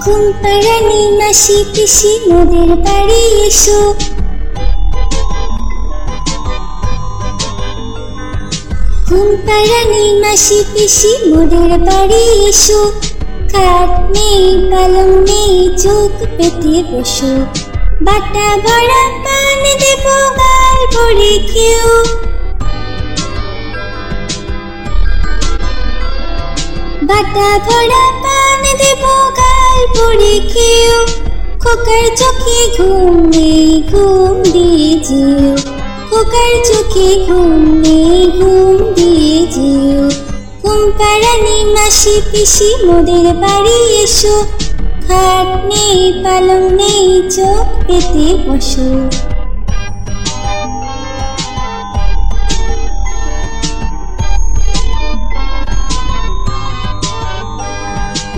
ঘুম পাড়ানি মাসি পিসি মোদের বাড়ি এসো। ঘুম পাড়ানি মাসি পিসি মোদের বাড়ি এসো। খাট নেই পালং নেই চোখ পেতে বসো। বাটা ভরা পান দেব গাল ভরে খেও। বাটা ভরা পান দেব গাল ভরে খেও। খোকার চোখে ঘুম নেই ঘুম দিয়ে যেও। খোকার চোখে ঘুম নেই ঘুম দিয়ে যেও। ঘুম পাড়ানি মাসি পিসি মোদের বাড়ি এসো। খাট নেই পালং নেই চোখ পেতে বসো।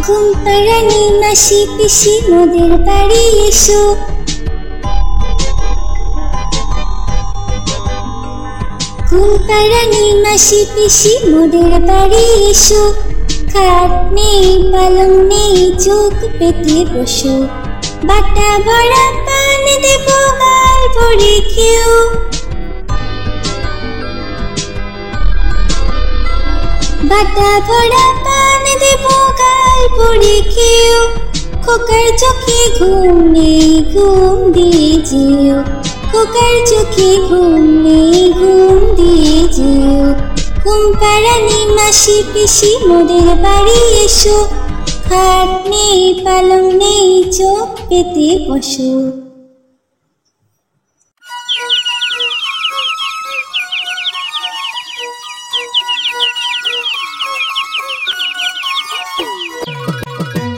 ঘুম পাড়ানি মাসি পিসি মোদের বাড়ি এসো। ঘুম পাড়ানি মাসি পিসি মোদের বাড়ি এসো। খাট নেই পালং নেই চোখ পেতে বসো। বাটা ভরা পান দেব গাল ভরে খেও। বাটা ভরা পান দেব গাল ভরে খেও। খোকার চোখে ঘুম নেই ঘুম দিয়ে যেও। খোকার চোখে ঘুম নেই ঘুম দিয়ে যেও। ঘুম পাড়ানি মাসি পিসি মোদের বাড়ি এসো। খাট নেই পালং নেই চোখ পেতে বসো।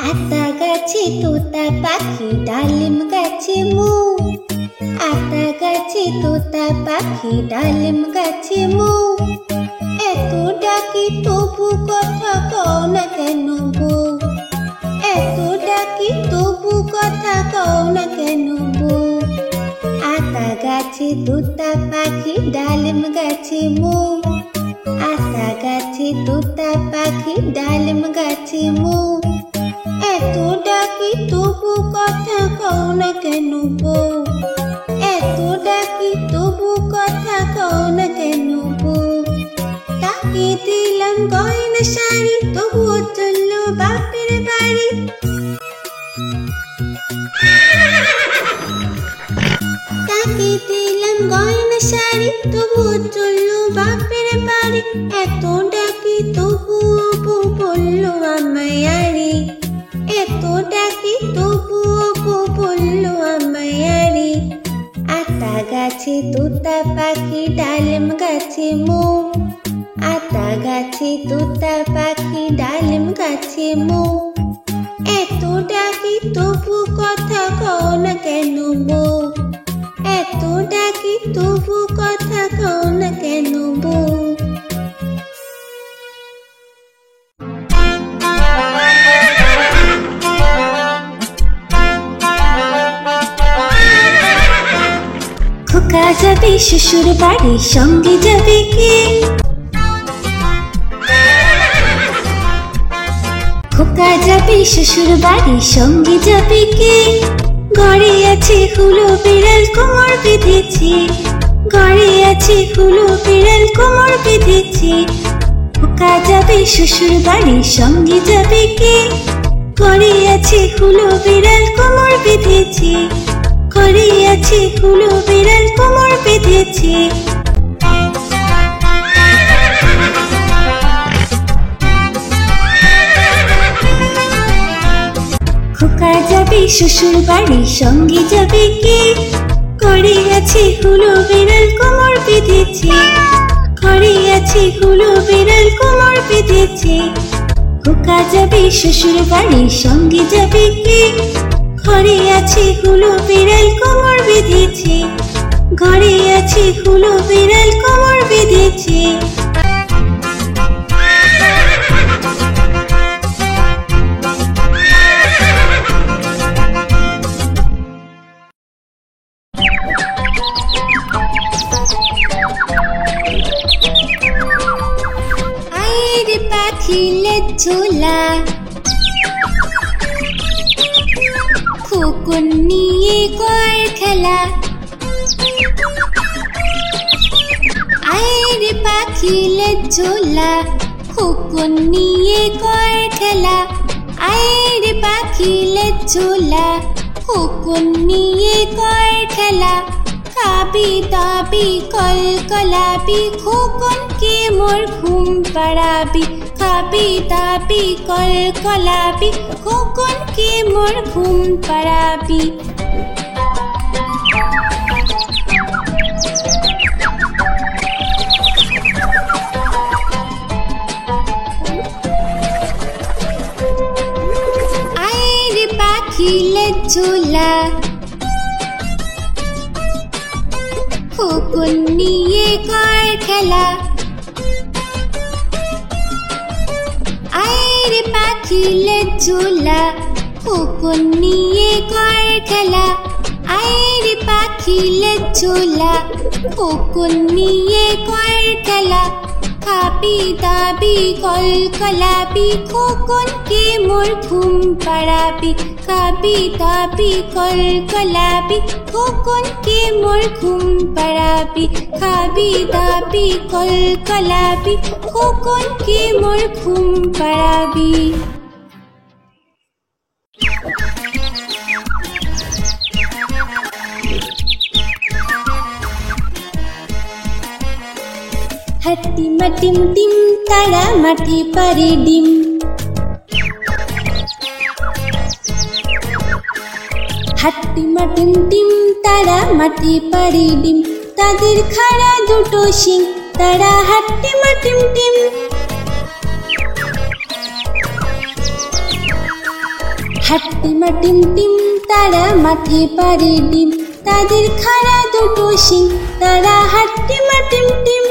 আতা গাছে তোতা পাখি ডালিম গাছে মু। আতা গাছে তোতা পাখি ডালিম গাছে মু। এত ডাকি তবু কথা কও না কেন বউ। এত ডাকি তবু কথা কও না কেন বউ। আতা গাছে তোতা পাখি ডালিম গাছে মু। আতা গাছে তোতা পাখি ডালিম গাছে মু। এত ডাকি তবু কথা কও না কেন বউ। এত ডাকি তবু কথা কও না কেন বউ। তাকে দিলাম গয়না শাড়ি তবুও চললো বাপের বাড়ি। তাকে দিলাম গয়না শাড়ি তবুও চললো বাপের বাড়ি। এত ডাকি তবুও বউ বললো আমায় আরে। এত ডাকি তবুও বউ বললো আমায় আরে। আতা গাছে তোতা পাখি ডালিম গাছে মু। আতা গাছে তোতা পাখি ডালিম গাছে মু। এত ডাকি তবু কথা কও না কেন বউ। এত ডাকি তবু কথা কও না কেন বউ। খোকা যাবে শ্বশুর বাড়ি সঙ্গে যাবে কে। খোকা যাবে শ্বশুর বাড়ি সঙ্গে যাবে কে। ঘরে আছে হুলো বিড়াল কোমর বেঁধেছে। ঘরে আছে হুলো বিড়াল কোমর বেঁধেছে। খোকা যাবে শ্বশুর বাড়ি সঙ্গে যাবে কে। ঘরে আছে হুলো বিড়াল কোমর বেঁধেছে। ঘরে আছে হুলো বিড়াল কোমর বেঁধেছে। খোকা যাবে শ্বশুর বাড়ি সঙ্গে যাবে কে। ঘরে আছে হুলো বিড়াল কোমর বেঁধেছে। ঘরে আছে হুলো বিড়াল কোমর বেঁধেছে। খোকা যাবে শ্বশুর বাড়ি সঙ্গে যাবে কে। ঘরে আছে হুলো বিড়াল কোমর বেঁধেছে। ঘরে আছে হুলো বিড়াল কোমর বেঁধেছে। আয়ের পাখিলে ঝোলা। খোকন নিয়ে কর খেলা। আয় রে পাখি লে ঝোলা, খোকন নিয়ে কর খেলা। আয় রে পাখি লে ঝোলা, খোকন নিয়ে কর খেলা। খাবি দাবি কল কলাবি, খোকনকে মোর ঘুম পাড়াবি। খাবি দাবি কল কলাবি, খোকনকে মোর ঘুম পাড়াবি। আয় রে পাখি লে ঝোলা, খোকন নিয়ে কর খেলা। আয় রে পাখি লে ঝোলা, খোকন নিয়ে কর খেলা। আয় রে পাখি লে ঝোলা, খোকন নিয়ে কর খেলা। খাবি দাবি কল কলাবি, খোকনকে মোর ঘুম পাড়াবি। খাবি দাবি কল কলাবি, খোকনকে মোর ঘুম পাড়াবি। খাবি দাবি কল কলাবি, খোকনকে মোর ঘুম পাড়াবি। হাট্টি মাটিম টিম, তারা মাটি পারে ডিম। হাট্টি মাটিম টিম, তারা মাটি পারে ডিম। তাদের খাড়া দুটো শিং, তারা হাট্টি মাটিম টিম। হাট্টি মাটিম টিম, তারা মাটি পারে ডিম। তাদের খাড়া দুটো শিং, তারা হাট্টি মাটিম টিম।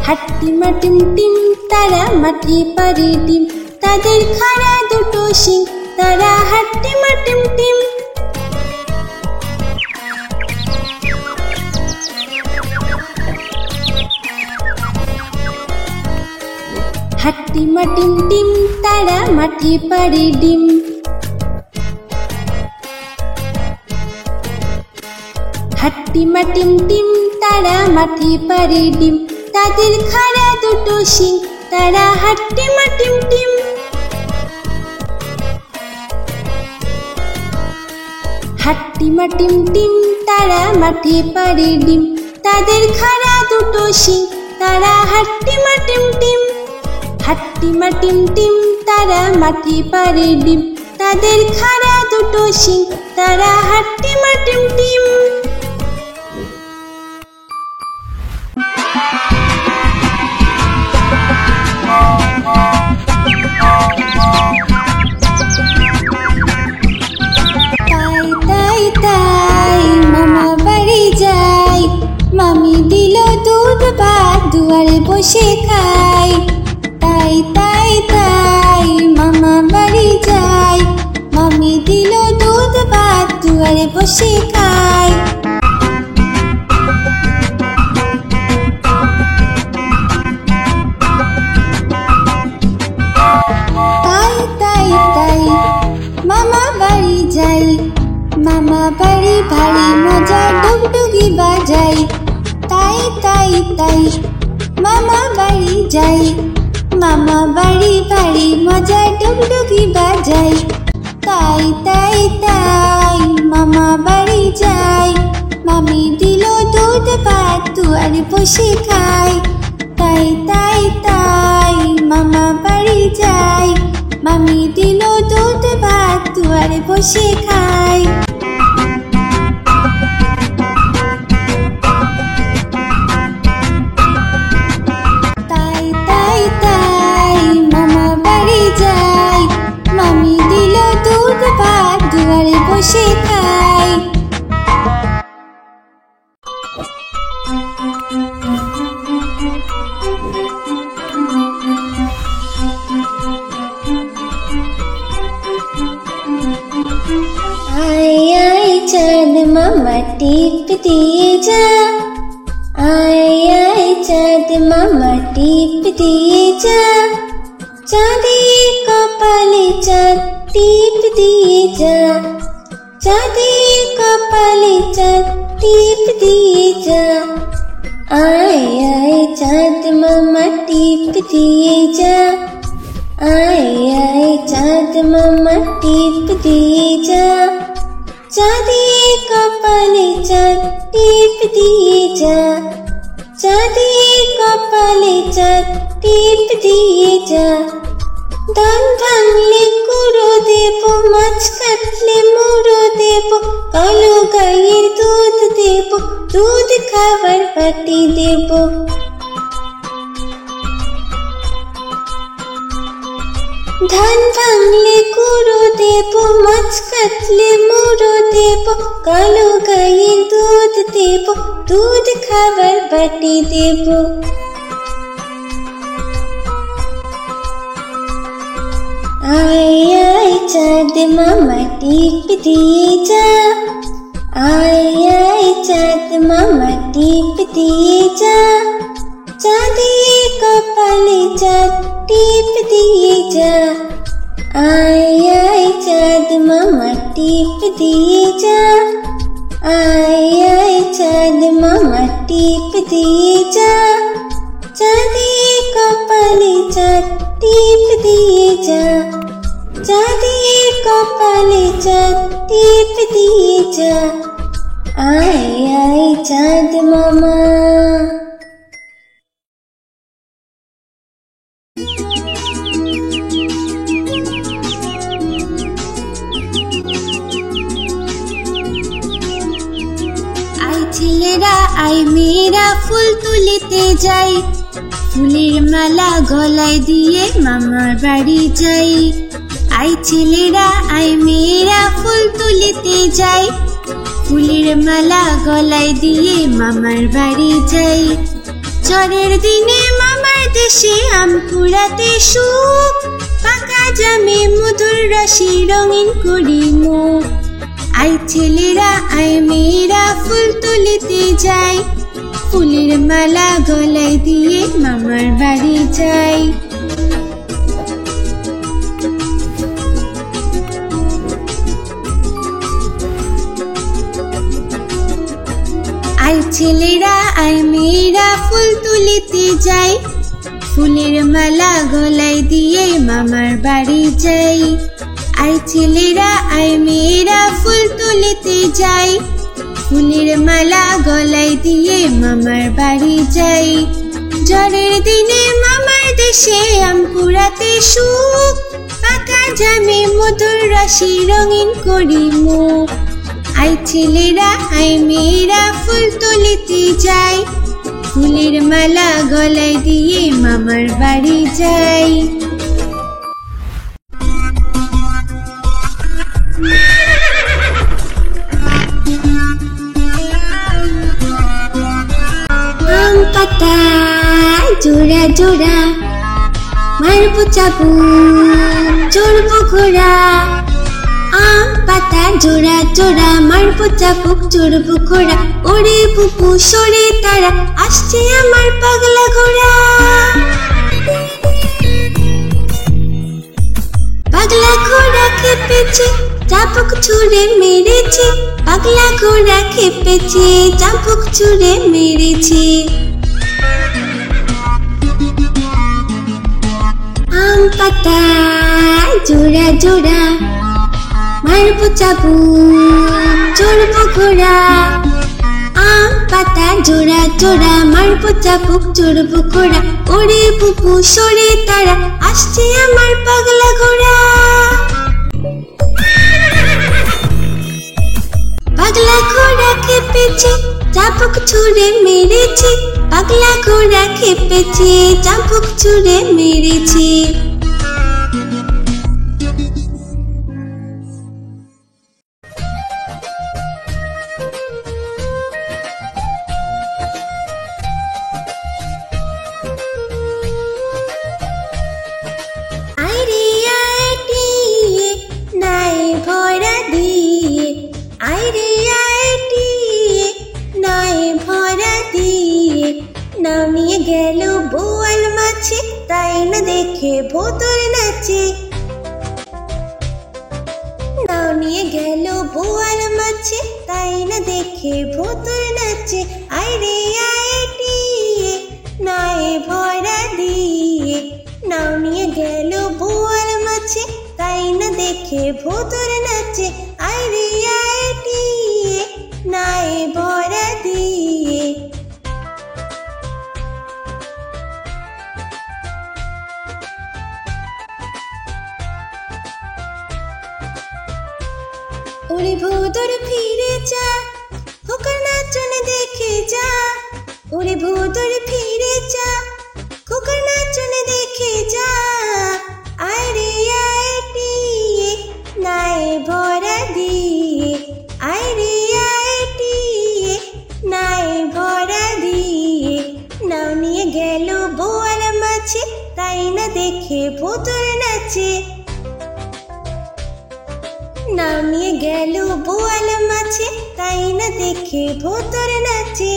হাট্টি মাটিম টিম, তারা মাটি পারে ডিম। তাদের খাড়া দুটো শিং, তারা হাট্টি মাটিম টিম। হাট্টি মাটিম টিম, তারা মাটি পারে ডিম। হাট্টি মাটিম টিম, তারা মাটি পারে ডিম। তাদের খাড়া দুটো শিং, তারা হাট্টি মাটিম টিম। হাট্টি মাটিম টিম, তারা মাটি পারে ডিম। তাদের খাড়া দুটো শিং, তারা হাট্টি মাটিম টিম। হাট্টি মাটিম টিম, তারা মাটি পারে ডিম। তাদের খাড়া দুটো শিং, তারা হাট্টি মাটিম টিম। মামি দিল দুধ ভাত, দুয়ারে বসে খাই। তাই তাই তাই মামা বাড়ি যাই। মামি দিল দুধ ভাত, দুয়ারে বসে খাই। তাই তাই তাই মামা বাড়ি যাই। মামা বাড়ি ভারী মজা, ডুগডুগি বাজাই। তাই তাই তাই মামা বাড়ি যাই। মামা বাড়ি ভারী মজা, ডুগডুগি বাজাই। তাই তাই তাই মামা বাড়ি যাই। মামি দিল দুধ ভাত, দুয়ারে বসে খাই। তাই তাই তাই মামা বাড়ি যাই। মামি দিল দুধ ভাত, দুয়ারে বসে খাই। তাই তাই তাই মামা বাড়ি যাই। মামি দিল দুধ ভাত, দুয়ারে বসে খাই। चाँद मामा टीप दिए जा। आए आए चाँद मामा टीप दिए जा। चाँदी कपाले चाँद टीप दिए जा। চাঁদের কপালে চাঁদ টিপ দিয়ে যা। আয় আয় চাঁদ মামা টিপ দিয়ে যা। আয় আয় চাঁদ মামা টিপ দিয়ে যা। চাঁদের কপালে চাঁদ টিপ দিয়ে যা। চাঁদের কপালে চাঁদ টিপ দিয়ে যা। ধান ভাঙলে কুড়ো দেব, মাছ কাটলে মুড়ো দেব, কালো গাইয়ের দুধ দেব, দুধ খাবার বাটি দেব। ধান ভাঙলে কুড়ো দেব, মাছ কাটলে মুড়ো দেব, কালো গাইয়ের দুধ দেব, দুধ খাবার বাটি দেব। আয় আয় চাঁদ মামা টিপ দিয়ে যা। আয় আয় চাঁদ মামা টিপ দিয়ে যা। চাঁদের কপালে চাঁদ টিপ দিয়ে যা। আয় আয় চাঁদ মামা টিপ দিয়ে যা। আয় আয় চাঁদ মামা টিপ দিয়ে যা। চাঁদের কপালে চাঁদ টিপ দিয়ে যা। চাঁদের কপালে চাঁদ টিপ দিয়ে যা। আয় আয় চাঁদ মামা। আয় ছেলেরা আয় মেয়েরা ফুল তুলিতে যাই, ফুলের মালা গলায় দিয়ে মামার বাড়ি যাই। আয় ছেলেরা আয় মেয়েরা ফুল তুলিতে যাই, ফুলের মালা গলায় দিয়ে মামার বাড়ি যাই। ঝড়ের দিনে মামার দেশে আম কুড়াতে সুখ, পাকা জামে মধুর রসে রঙিন করি মুখ। আয় ছেলেরা আয় মেয়েরা ফুল তুলিতে যাই, ফুলের মালা গলায় দিয়ে মামার বাড়ি যাই। আয় ছেলেরা আয় মেয়েরা ফুল তুলিতে যাই, ফুলের মালা গলায় দিয়ে মামার বাড়ি যাই। আয় ছেলেরা আয় মেয়েরা ফুল তুলিতে যাই, ফুলের মালা গলায় দিয়ে মামার বাড়ি যাই। ঝড়ের দিনে মামার দেশে আম কুড়াতে সুখ, পাকা জামে মধুর রসে রঙিন করি মুখ। আয় ছেলেরা আয় মেয়েরা ফুল তুলিতে যাই, ফুলের মালা গলায় দিয়ে মামার বাড়ি যাই। আম পাতা জোড়া জোড়া, মারবো চাবুক চড়বো ঘোড়া। আম পাতা জোড়া জোড়া, মারবো চাবুক চড়বো ঘোড়া। ওরে বুবু সরে তারা, আসছে আমার পাগলা ঘোড়া। পাগলা ঘোড়া খেপেছে, চাবুক ছুঁড়ে মেরেছে। পাগলা ঘোড়া খেপেছে, চাবুক ছুঁড়ে মেরেছে। আম পাতা জোড়া জোড়া, মারবো চাবুক চড়বো ঘোড়া। আম পাতা জোড়া জোড়া, মারবো চাবুক চড়বো ঘোড়া। ওরে বুবু সরে তারা, আসছে আমার পাগলা ঘোড়া। পাগলা ঘোড়া খেপেছে, চাবুক ছুঁড়ে মেরেছে। পাগলা ঘোড়া খেপেছে, চাবুক ছুঁড়ে মেরেছে। নামিয়ে গেল বোয়াল মাছে, তাই না দেখে ভোতর নাচে। নামিয়ে গেল বোয়াল দেখে ভুতুর নাচে আইরে আইটিয়ে নায়ে ভরা দিয়ে নাও নিয়ে গেল বোয়াল মাছে তাই না দেখে ভুতুর নাচে আইরে আইটিয়ে নায়ে ভরা দিয়ে ওরে ভুতুর ফিরে যা খোকার নাচন দেখে যা ওরে ভুতুর ফিরে যা খোকার নাচন দেখে যা আইরে আইটিয়ে নায়ে ভরা দিয়ে আইরে আইটিয়ে নায়ে ভরা দিয়ে নাও নিয়ে গেল বোয়াল মাছে তাই না দেখে ভুতুর নাচে নাও নিয়ে গেল বোয়াল মাছে তাই না দেখে ভুতুর নাচে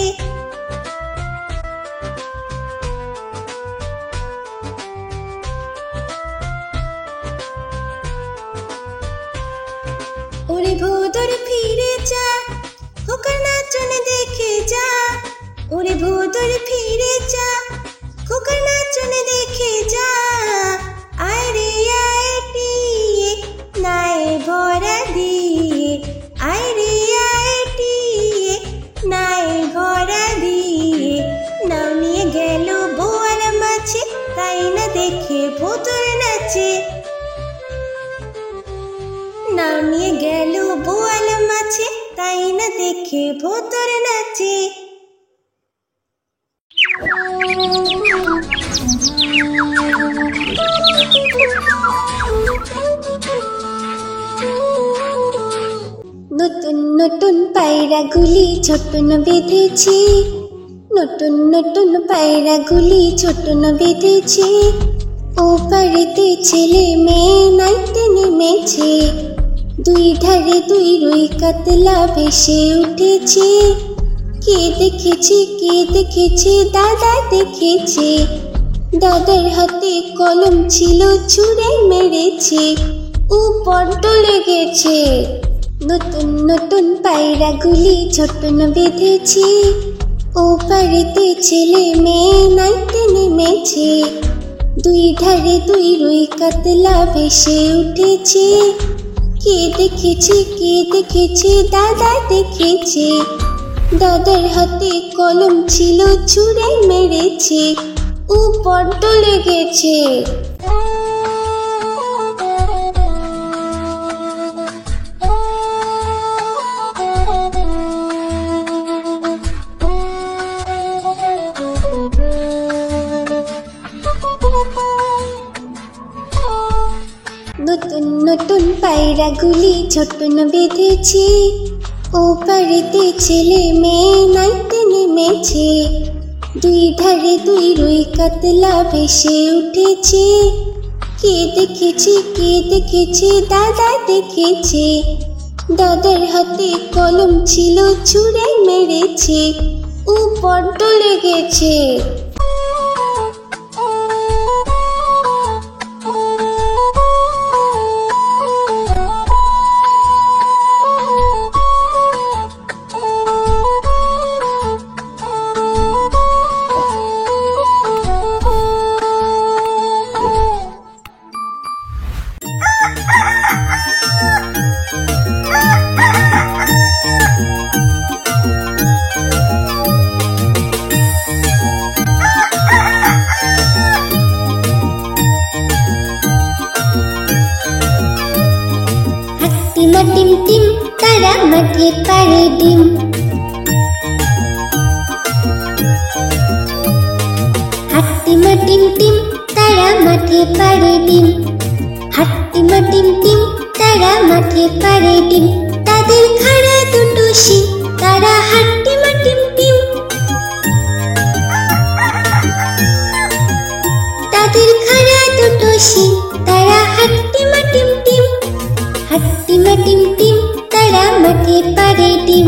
ওরে ভুতুর ফিরে যা খোকার নাচন দেখে যা ওরে ভুতুর ফিরে যা খোকার নাচন দেখে যা আইরে আইটিয়ে নায়ে ভরা দিয়ে আইরে আইটিয়ে নায়ে ভরা দিয়ে নাও নিয়ে গেল বোয়াল মাছে তাই না দেখে ভুতুর নাচে নাও নিয়ে গেল বোয়াল মাছে তাই না দেখে ভুতুর নাচে নতুন নতুন পায়রাগুলি ছোটন বেঁধেছে নতুন নতুন পায়রাগুলি ছোটন বেঁধেছে ও পাড়েতে ছেলে মেয়ে নাইতে নেমেছে দুই ধারে দুই রুই কাতলা ভেসে উঠেছে কে দেখেছে দাদা দেখেছে দাদার হাতে কলম ছিল ছুঁড়ে মেরেছে উপর লেগেছে নতুন নতুন পায়রাগুলি ছোটন বেঁধেছে ও পাড়েতে ছেলে মেয়ে নাইতে নেমেছে দুই ধারে দুই রুই কাতলা ভেসে উঠেছে কে দেখেছে দাদা দেখেছে দাদার হাতে কলম ছিল ছুঁড়ে মেরেছে উপর লেগেছে নতুন নতুন পায়রাগুলি ছোটন বেঁধেছে ও পাড়েতে ছেলে মেয়ে নাইতে নেমেছে দুই ধারে দুই রুই কাতলা ভেসে উঠেছে কে দেখেছে দাদা দেখেছে দাদার হাতে কলম ছিল ছুঁড়ে মেরেছে উপর লেগেছে টিম টিম তারা মাঠে পাড়ে ডিম হাট্টিমা টিম টিম তারা মাঠে পাড়ে ডিম হাট্টিমা টিম টিম তারা মাঠে পাড়ে ডিম তাদের খাড়া দুটো শিং তারা হাট্টিমা টিম টিম তাদের খাড়া দুটো শিং তারা হাট্টিমা টিম টিম হাট্টিমা টিম টিম তারা মাঠে পাড়ে ডিম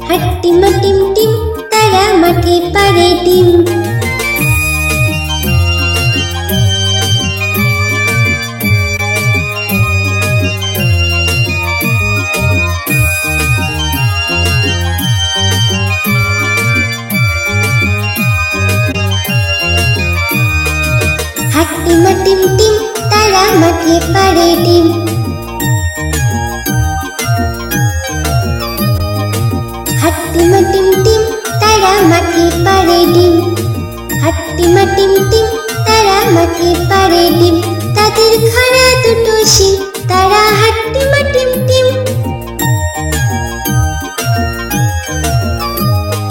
হাট্টিমা টিম টিম তারা মাঠে পাড়ে ডিম টিম টিম তারা মাঠে পাড়ে ডিম। হাট্টিমা টিম টিম তারা মাঠে পাড়ে ডিম। হাট্টিমা টিম টিম তারা মাঠে পাড়ে ডিম। তাদের খাড়া দুটো শিং তারা হাট্টিমা টিম টিম।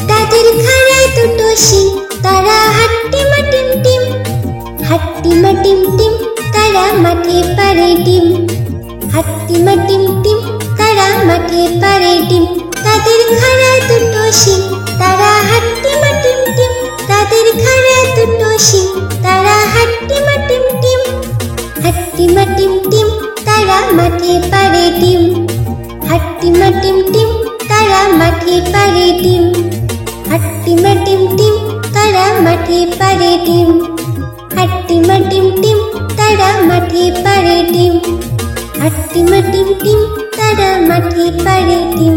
তাদের খাড়া দুটো শিং তারা হাট্টিমা টিম টিম। হাট্টিমা টিম টিম তারা মাঠে পাড়ে ডিম। হাট্টিমা টিম টিম তারা মাঠে পাড়ে ডিম। তাদের খাড়া দুটো শিং তারা হাট্টিমা টিম টিম। তাদের খাড়া দুটো শিং তারা হাট্টিমা টিম টিম। হাট্টিমা টিম টিম তারা মাঠে পাড়ে ডিম। হাট্টিমা টিম টিম তারা মাঠে পাড়ে ডিম। হাট্টিমা টিম টিম তারা মাঠে পাড়ে ডিম। হাট্টিমা টিম টিম তারা মাঠে পাড়ে ডিম। হাট্টিমা টিম টিম তারা মাঠে পাড়ে ডিম।